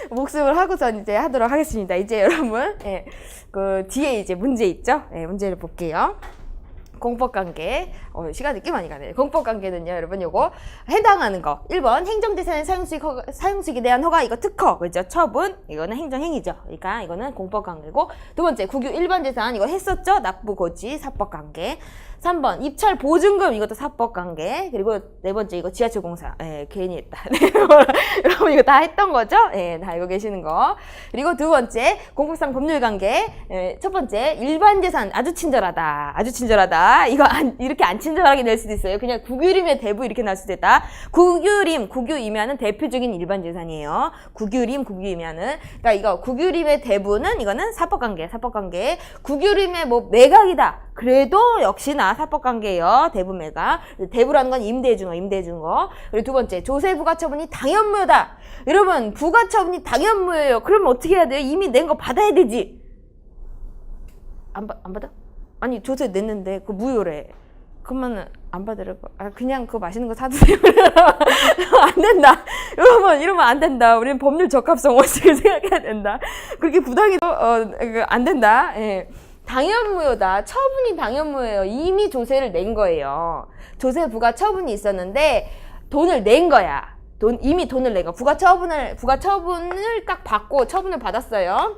목숨을 하고선 이제 하도록 하겠습니다. 이제 여러분, 예, 그 뒤에 이제 문제 있죠? 예, 문제를 볼게요. 공법관계. 시간이 꽤 많이 가네요. 공법관계는요, 여러분, 요거 해당하는 거. 1번, 행정재산의 사용수익에 대한 허가, 이거 특허, 그죠? 처분, 이거는 행정행위죠. 그러니까 이거는 공법관계고. 두 번째, 국유 일반 재산, 이거 했었죠? 납부, 고지, 사법관계. 3번, 입찰 보증금, 이것도 사법관계. 그리고 네 번째, 이거 지하철공사. 예, 괜히 했다. 여러분, 이거 다 했던 거죠? 예, 다 알고 계시는 거. 그리고 두 번째, 공법상 법률관계. 예, 첫 번째, 일반 재산, 아주 친절하다. 아주 친절하다. 이거 이렇게 안 친절하게 낼 수도 있어요. 그냥 국유림의 대부 이렇게 날 수도 있다. 국유림, 국유임야는 대표적인 일반 재산이에요. 국유림, 국유임야는. 그러니까 이거 국유림의 대부는 이거는 사법관계, 사법관계. 국유림의 뭐 매각이다. 그래도 역시나 사법관계예요. 대부 매각. 대부라는 건 임대해준 거. 그리고 두 번째, 조세 부가처분이 당연무효다. 여러분, 부가처분이 당연무효예요. 그러면 어떻게 해야 돼요? 이미 낸 거 받아야 되지. 안 받아? 아니, 조세 냈는데 그거 무효래. 그러면은 안 받으라고. 그냥 그거 맛있는 거 사드세요. 안 된다. 여러분, 이러면 안 된다. 우리는 법률 적합성 원칙을 생각해야 된다. 그렇게 부당해도 안 된다. 예. 당연무효다. 처분이 당연무효예요. 이미 조세를 낸 거예요. 조세 부과 처분이 있었는데 돈을 낸 거야. 이미 돈을 낸 거. 부과 처분을 딱 받고 처분을 받았어요.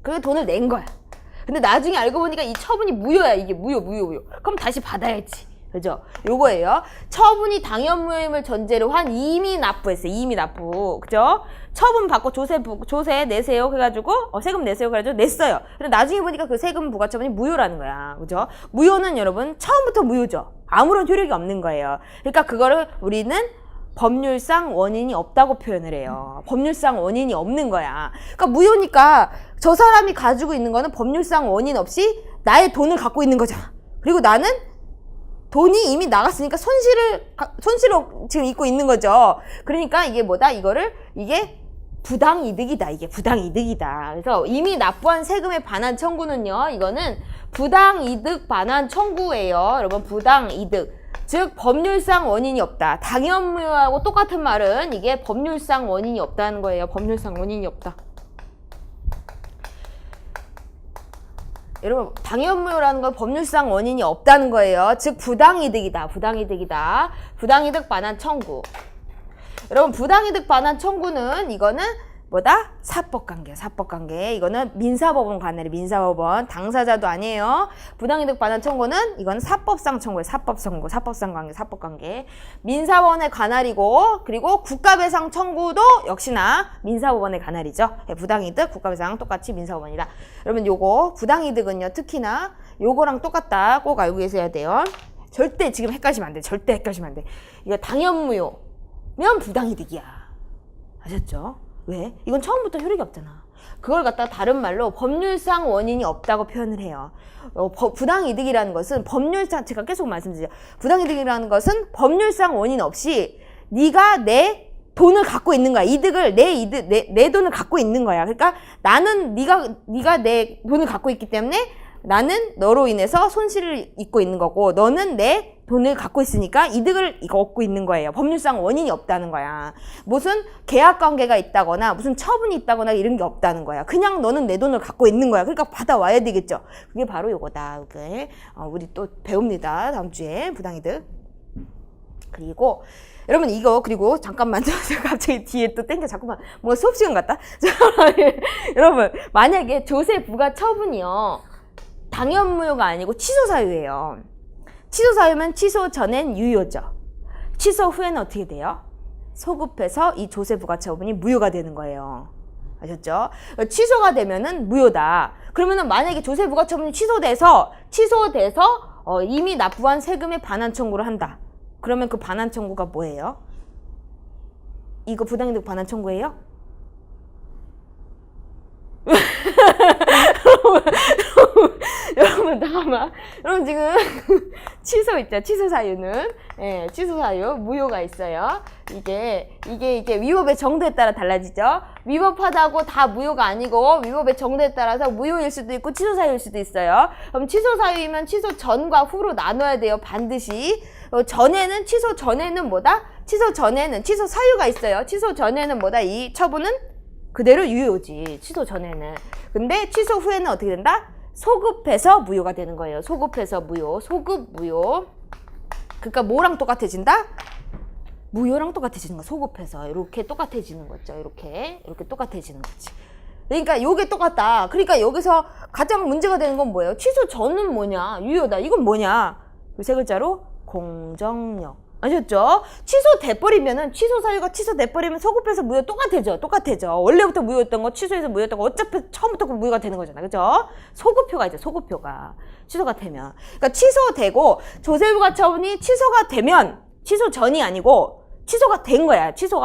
그리고 돈을 낸 거야. 근데 나중에 알고 보니까 이 처분이 무효야. 이게 무효. 그럼 다시 받아야지. 그죠? 요거예요. 처분이 당연무효임을 전제로 한 이미 납부했어요. 이미 납부. 그죠? 처분 받고 조세 내세요. 그래가지고, 세금 내세요. 그래가지고 냈어요. 근데 나중에 보니까 그 세금 부과처분이 무효라는 거야. 그죠? 무효는 여러분, 처음부터 무효죠. 아무런 효력이 없는 거예요. 그러니까 그거를 우리는 법률상 원인이 없다고 표현을 해요. 법률상 원인이 없는 거야. 그러니까 무효니까 저 사람이 가지고 있는 거는 법률상 원인 없이 나의 돈을 갖고 있는 거잖아. 그리고 나는 돈이 이미 나갔으니까 손실을 지금 입고 있는 거죠. 그러니까 이게 뭐다? 이게 부당이득이다. 이게 부당이득이다. 그래서 이미 납부한 세금에 반환 청구는요, 이거는 부당이득 반환 청구예요. 여러분, 부당이득. 즉, 법률상 원인이 없다. 당연무효하고 똑같은 말은 이게 법률상 원인이 없다는 거예요. 법률상 원인이 없다. 여러분, 당연무효라는 건 법률상 원인이 없다는 거예요. 즉, 부당이득이다. 부당이득 반환 청구. 여러분, 부당이득 반환 청구는 이거는 뭐다? 사법관계. 이거는 민사법원 관할이 민사법원. 당사자도 아니에요. 부당이득 반환 청구는 이건 사법상 청구예요. 사법관계. 민사법원의 관할이고, 그리고 국가배상 청구도 역시나 민사법원의 관할이죠. 부당이득, 국가배상 똑같이 민사법원이다. 여러분, 요거 부당이득은요, 특히나 요거랑 똑같다. 꼭 알고 계셔야 돼요. 절대 지금 헷갈리시면 안 돼. 절대 헷갈리시면 안 돼. 이거 당연무효면 부당이득이야. 아셨죠? 왜? 이건 처음부터 효력이 없잖아. 그걸 갖다가 다른 말로 법률상 원인이 없다고 표현을 해요. 부당이득이라는 것은 제가 계속 말씀드리죠. 부당이득이라는 것은 법률상 원인 없이 네가 내 돈을 갖고 있는 거야. 내 돈을 갖고 있는 거야. 그러니까 나는 네가 내 돈을 갖고 있기 때문에 나는 너로 인해서 손실을 입고 있는 거고, 너는 내 돈을 갖고 있으니까 이득을 얻고 있는 거예요. 법률상 원인이 없다는 거야. 무슨 계약 관계가 있다거나 무슨 처분이 있다거나 이런 게 없다는 거야. 그냥 너는 내 돈을 갖고 있는 거야. 그러니까 받아와야 되겠죠. 그게 바로 요거다. 우리 또 배웁니다. 다음 주에 부당이득. 그리고 여러분, 그리고 잠깐만, 제가 갑자기 뒤에 또 자꾸만 뭔가 수업 시간 같다? 여러분, 만약에 조세 부과 처분이요, 당연무효가 아니고 취소 사유예요. 취소 사유면 취소 전엔 유효죠. 취소 후에는 어떻게 돼요? 소급해서 이 조세 부과 처분이 무효가 되는 거예요. 아셨죠? 취소가 되면은 무효다. 그러면은 만약에 조세 부과 처분이 취소돼서 이미 납부한 세금에 반환 청구를 한다. 그러면 그 반환 청구가 뭐예요? 이거 부당이득 반환 청구예요? 여러분, 잠깐만. 여러분, 지금 취소 있죠? 취소 사유는, 취소 사유 무효가 있어요. 이게 위법의 정도에 따라 달라지죠. 위법하다고 다 무효가 아니고 위법의 정도에 따라서 무효일 수도 있고 취소 사유일 수도 있어요. 그럼 취소 사유이면 취소 전과 후로 나눠야 돼요. 반드시. 취소 전에는 뭐다? 취소 사유가 있어요. 취소 전에는 뭐다? 이 처분은 그대로 유효지. 취소 전에는. 근데 취소 후에는 어떻게 된다? 소급해서 무효가 되는 거예요. 소급해서 무효. 소급 무효. 그러니까 뭐랑 똑같아진다? 무효랑 똑같아지는 거. 소급해서 이렇게 똑같아지는 거죠. 이렇게 똑같아지는 거지. 그러니까 요게 똑같다. 그러니까 여기서 가장 문제가 되는 건 뭐예요? 취소 전은 뭐냐? 유효다. 이건 뭐냐? 그 세 글자로 공정력. 아셨죠? 취소돼버리면은 취소 사유가 취소돼버리면 소급해서 무효 똑같아져. 원래부터 무효였던 거 취소해서 무효였던 거 어차피 처음부터 무효가 되는 거잖아. 그죠? 소급표가 있죠. 소급표가. 취소가 되면. 그러니까 취소되고 조세부가처분이 취소가 되면 취소 전이 아니고 취소가 된 거야. 취소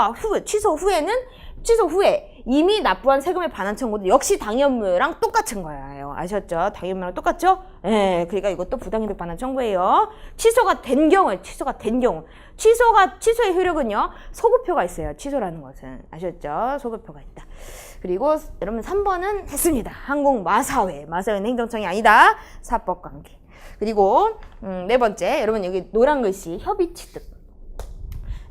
후에 이미 납부한 세금에 반환 청구도 역시 당연무효랑 똑같은 거예요. 아셨죠? 당연무효랑 똑같죠? 예, 그러니까 이것도 부당이득 반환 청구예요. 취소가 된 경우, 취소의 효력은요, 소급표가 있어요. 취소라는 것은. 아셨죠? 소급표가 있다. 그리고 여러분 3번은 했습니다. 항공마사회는 행정청이 아니다. 사법관계. 그리고 네 번째, 여러분 여기 노란 글씨 협의취득.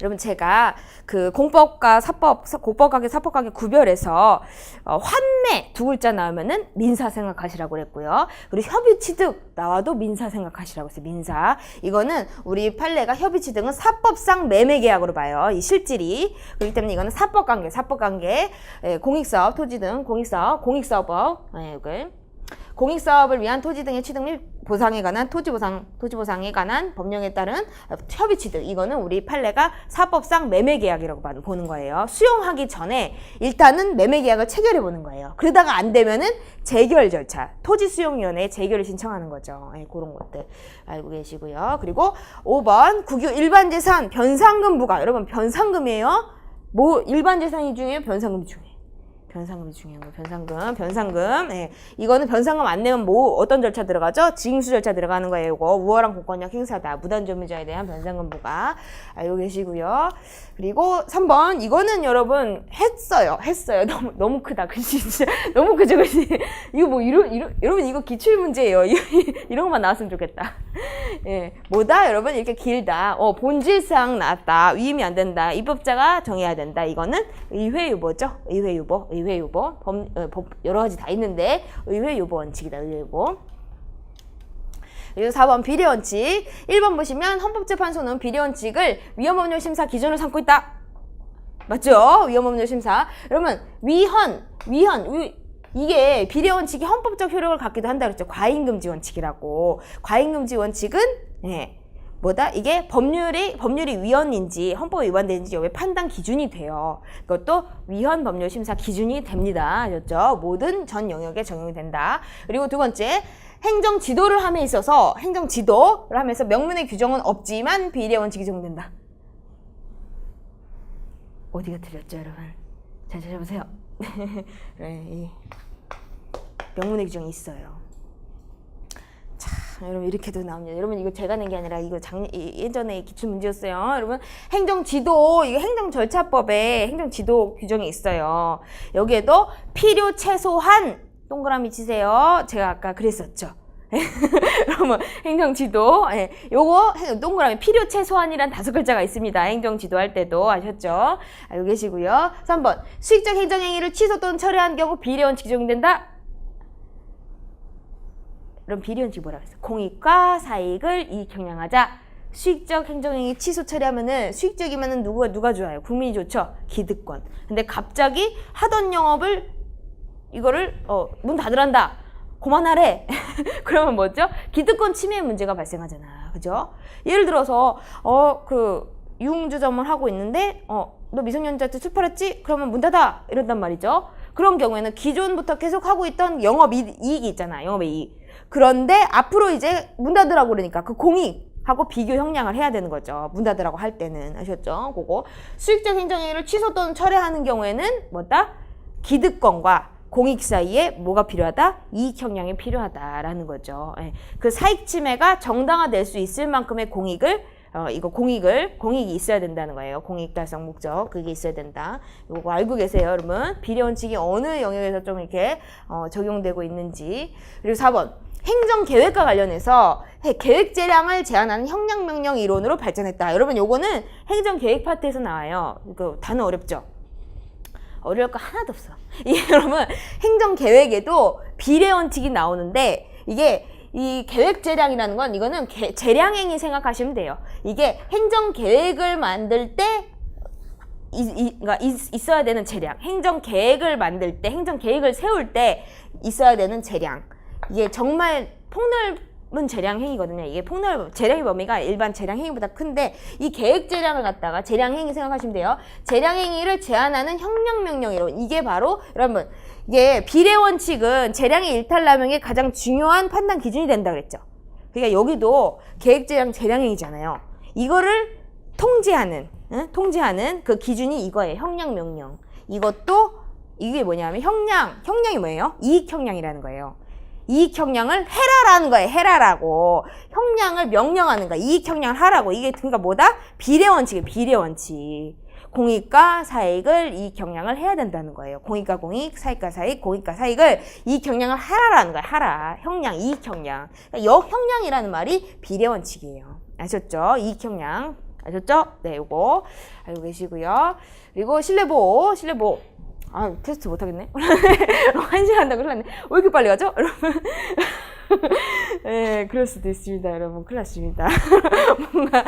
여러분 제가 그 공법과 사법관계 구별해서 환매 두 글자 나오면은 민사 생각하시라고 그랬고요. 그리고 협의취득 나와도 민사 생각하시라고 했어요. 민사. 이거는 우리 판례가 협의취득은 사법상 매매계약으로 봐요. 이 실질이. 그렇기 때문에 이거는 사법관계, 공익사업, 토지 등 공익사업, 공익사업을 위한 토지 등의 취득 및 보상에 관한 토지보상에 관한 법령에 따른 협의취득. 이거는 우리 판례가 사법상 매매계약이라고 보는 거예요. 수용하기 전에 일단은 매매계약을 체결해 보는 거예요. 그러다가 안 되면은 재결 절차, 토지수용위원회에 재결을 신청하는 거죠. 그런 것들 알고 계시고요. 그리고 5번 국유 일반재산 변상금 부과. 여러분 변상금이에요. 뭐 일반재산이 중요해요? 변상금이 중요해요. 변상금이 중요한 거예요. 변상금. 예. 이거는 변상금 안 내면 뭐 어떤 절차 들어가죠? 징수 절차 들어가는 거예요. 이거 우월한 공권력 행사다. 무단점유자에 대한 변상금 부과 알고 계시고요. 그리고 3번 이거는 여러분 했어요. 너무 크다. 글씨 진짜 너무 크죠, 글씨. 이거 뭐 여러분 이거 기출 문제예요. 이런 것만 나왔으면 좋겠다. 예. 뭐다 여러분 이렇게 길다. 본질상 나왔다. 위임이 안 된다. 입법자가 정해야 된다. 이거는 의회 유보죠. 의회 유보. 법 여러 가지 다 있는데 의회 유보 원칙이다. 의회 유보. 그리고 4번 비례 원칙. 1번 보시면 헌법재판소는 비례 원칙을 위헌법률 심사 기준으로 삼고 있다. 맞죠? 위헌법률 심사. 여러분 위헌 이게 비례 원칙이 헌법적 효력을 갖기도 한다 그랬죠. 과잉금지 원칙이라고. 과잉금지 원칙은 뭐다? 이게 법률이 위헌인지 헌법에 위반되는지 여기 판단 기준이 돼요. 이것도 위헌 법률 심사 기준이 됩니다. 아셨죠? 모든 전 영역에 적용이 된다. 그리고 두 번째, 행정 지도를 함에 있어서 명문의 규정은 없지만 비례 원칙이 적용된다. 어디가 틀렸죠, 여러분? 잘 찾아보세요. 네, 명문의 규정이 있어요. 여러분 이렇게도 나옵니다. 여러분 이거 제가 낸 게 아니라 이거 예전에 기출 문제였어요. 여러분 행정지도 이거 행정절차법에 행정지도 규정이 있어요. 여기에도 필요 최소한 동그라미 치세요. 제가 아까 그랬었죠. 여러분 행정지도 요거 동그라미 필요 최소한이란 5글자가 있습니다. 행정지도 할 때도 아셨죠? 알고 계시고요. 3번 수익적 행정행위를 취소 또는 철회한 경우 비례원칙이 적용된다. 그럼 비례원칙이 뭐라고 했어? 공익과 사익을 이익 형량하자. 수익적 행정행위 취소 처리하면은 수익적이면은 누가 좋아요? 국민이 좋죠? 기득권. 근데 갑자기 하던 영업을 이거를 문 닫으란다. 그만하래. 그러면 뭐죠? 기득권 침해 문제가 발생하잖아. 그죠? 예를 들어서 유흥주점을 하고 있는데 너 미성년자한테 술 팔았지? 그러면 문 닫아. 이런단 말이죠. 그런 경우에는 기존부터 계속 하고 있던 영업 이익이 있잖아. 영업의 이익. 그런데 앞으로 이제 문 닫으라고 그러니까 그 공익하고 비교 형량을 해야 되는 거죠. 문 닫으라고 할 때는. 아셨죠? 그거. 수익적 행정행위를 취소 또는 철회하는 경우에는 뭐다? 기득권과 공익 사이에 뭐가 필요하다? 이익 형량이 필요하다라는 거죠. 그 사익 침해가 정당화될 수 있을 만큼의 공익을 공익이 있어야 된다는 거예요. 공익 달성 목적 그게 있어야 된다. 이거 알고 계세요, 여러분? 비례 원칙이 어느 영역에서 좀 이렇게 적용되고 있는지. 그리고 4번 행정계획과 관련해서 계획 재량을 제한하는 형량명령 이론으로 발전했다. 여러분 요거는 행정계획 파트에서 나와요. 이거 단어 어렵죠? 어려울 거 하나도 없어. 이게 여러분 행정계획에도 비례원칙이 나오는데 이게 이 계획재량이라는 건 이거는 재량행위 생각하시면 돼요. 이게 행정계획을 만들 때 그러니까 있어야 되는 재량, 행정계획을 만들 때, 행정계획을 세울 때 있어야 되는 재량. 이게 정말 폭넓은 재량행위거든요. 이게 재량의 범위가 일반 재량행위보다 큰데 이 계획재량을 갖다가 재량행위 생각하시면 돼요. 재량행위를 제한하는 형량명령이로 이게 바로 여러분 이게 비례원칙은 재량의 일탈남용의 가장 중요한 판단 기준이 된다 그랬죠. 그러니까 여기도 계획재량 재량행위잖아요. 이거를 통제하는 그 기준이 이거예요. 형량명령. 이것도 이게 뭐냐면 형량이 뭐예요? 이익형량이라는 거예요. 이익형량을 해라라는 거예요. 해라라고. 형량을 명령하는 거야. 이익형량을 하라고. 이게 그러니까 뭐다? 비례원칙이에요. 비례원칙. 공익과 사익을 이익형량을 해야 된다는 거예요. 공익과 공익, 사익과 사익, 공익과 사익을 이익형량을 하라라는 거예요. 하라. 형량, 이익형량. 그러니까 형량이라는 말이 비례원칙이에요. 아셨죠? 이익형량. 아셨죠? 네, 요거 알고 계시고요. 그리고 실내보호. 아, 테스트 못하겠네. 1시간 한다고 큰일 났네. 왜 이렇게 빨리 가죠? 여러분. 네, 그럴 수도 있습니다. 여러분. 큰일 났습니다. 뭔가,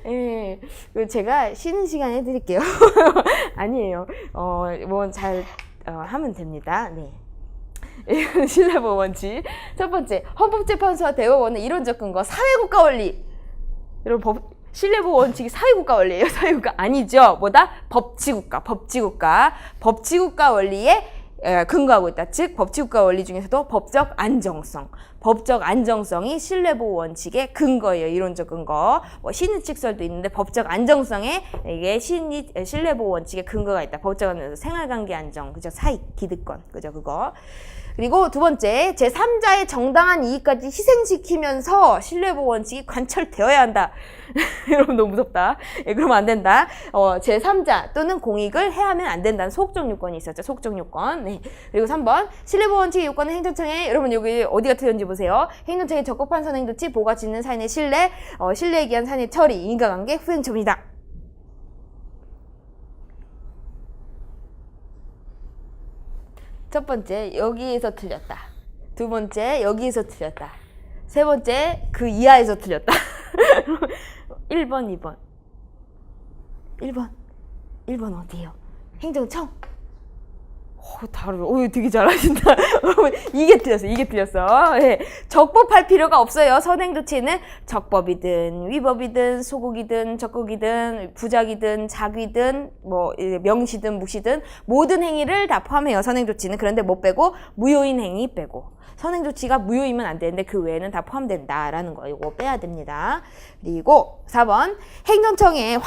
예. 제가 쉬는 시간 해드릴게요. 아니에요. 하면 됩니다. 네. 실내보호 원칙. 첫 번째, 헌법재판소와 대법원은 이론적 근거, 사회국가 원리. 여러분, 실내보호 원칙이 사회국가 원리예요. 사회국가 아니죠. 뭐다? 법치국가 원리에 근거하고 있다. 즉 법치국가 원리 중에서도 법적 안정성이 실내보호 원칙의 근거예요. 이론적 근거. 신의칙설도 있는데 법적 안정성에 이게 실내보호 원칙의 근거가 있다. 법적 안정성, 생활관계 안정, 그죠? 사익, 기득권, 그죠? 그거. 그리고 두 번째, 제3자의 정당한 이익까지 희생시키면서 실내보호 원칙이 관철되어야 한다. 여러분 너무 무섭다. 예, 그러면 안 된다. 제3자 또는 공익을 해하면 안 된다는 소극적 요건이 있었죠. 소극적 요건. 네. 그리고 3번, 실내보호 원칙의 요건은 행정청에, 여러분 여기 어디가 틀렸는지 보세요. 행정청에 적법한 선행조치, 보고가 짓는 사인의 신뢰에 기한 사인의 처리, 인과관계, 후행처분이다. 첫 번째, 여기에서 틀렸다. 두 번째, 여기에서 틀렸다. 세 번째, 그 이하에서 틀렸다. 1번, 2번. 1번 어디예요? 행정청. 되게 잘하신다. 이게 틀렸어. 네. 적법할 필요가 없어요. 선행조치는 적법이든, 위법이든, 소극이든, 적극이든, 부작이든, 작위든, 명시든, 묵시든, 모든 행위를 다 포함해요. 선행조치는. 그런데 못 빼고, 무효인 행위 빼고. 선행조치가 무효이면 안 되는데 그 외에는 다 포함된다라는 거. 이거 빼야 됩니다. 그리고 4번 행정청의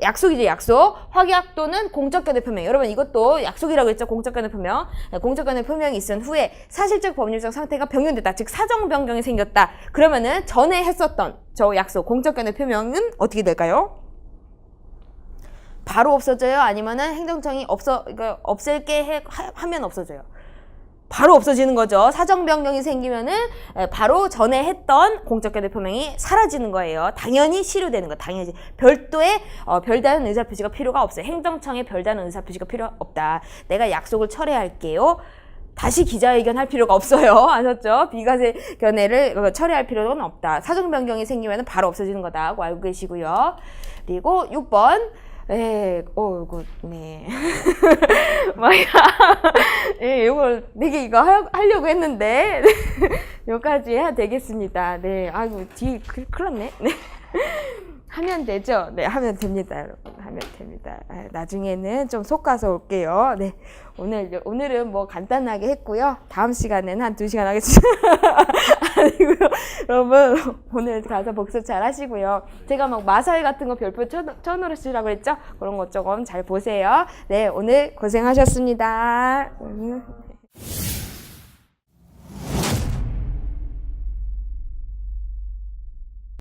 약속이죠. 약속. 확약 또는 공적견의 표명. 여러분 이것도 약속이라고 했죠. 공적견의 표명. 공적견의 표명이 있은 후에 사실적 법률적 상태가 변경됐다. 즉 사정 변경이 생겼다. 그러면은 전에 했었던 저 약속 공적견의 표명은 어떻게 될까요? 바로 없어져요? 아니면은 행정청이 없앨게 하면 없어져요? 바로 없어지는 거죠. 사정 변경이 생기면은 바로 전에 했던 공적견의 표명이 사라지는 거예요. 당연히 시효되는 거. 당연히 별도의 별다른 의사표시가 필요가 없어요. 행정청에 별다른 의사표시가 필요 없다. 내가 약속을 철회할게요. 다시 기자회견 할 필요가 없어요. 아셨죠? 비과세 견해를 철회할 필요는 없다. 사정 변경이 생기면 바로 없어지는 거다고 알고 계시고요. 그리고 6번 이거, 네. 이걸, 되게 이거 하려고 했는데, 여기까지 해야 되겠습니다. 네. 아이고, 뒤에 큰일 났네. 네. 하면 되죠? 네, 하면 됩니다, 여러분. 하면 됩니다. 나중에는 좀 속가서 올게요. 네. 오늘은 간단하게 했고요. 다음 시간에는 한 2시간 하겠습니다. 아니고요. 여러분, 오늘 가서 복습 잘 하시고요. 제가 마살 같은 거 별표 쳐놓으시라고 했죠? 그런 것 조금 잘 보세요. 네, 오늘 고생하셨습니다.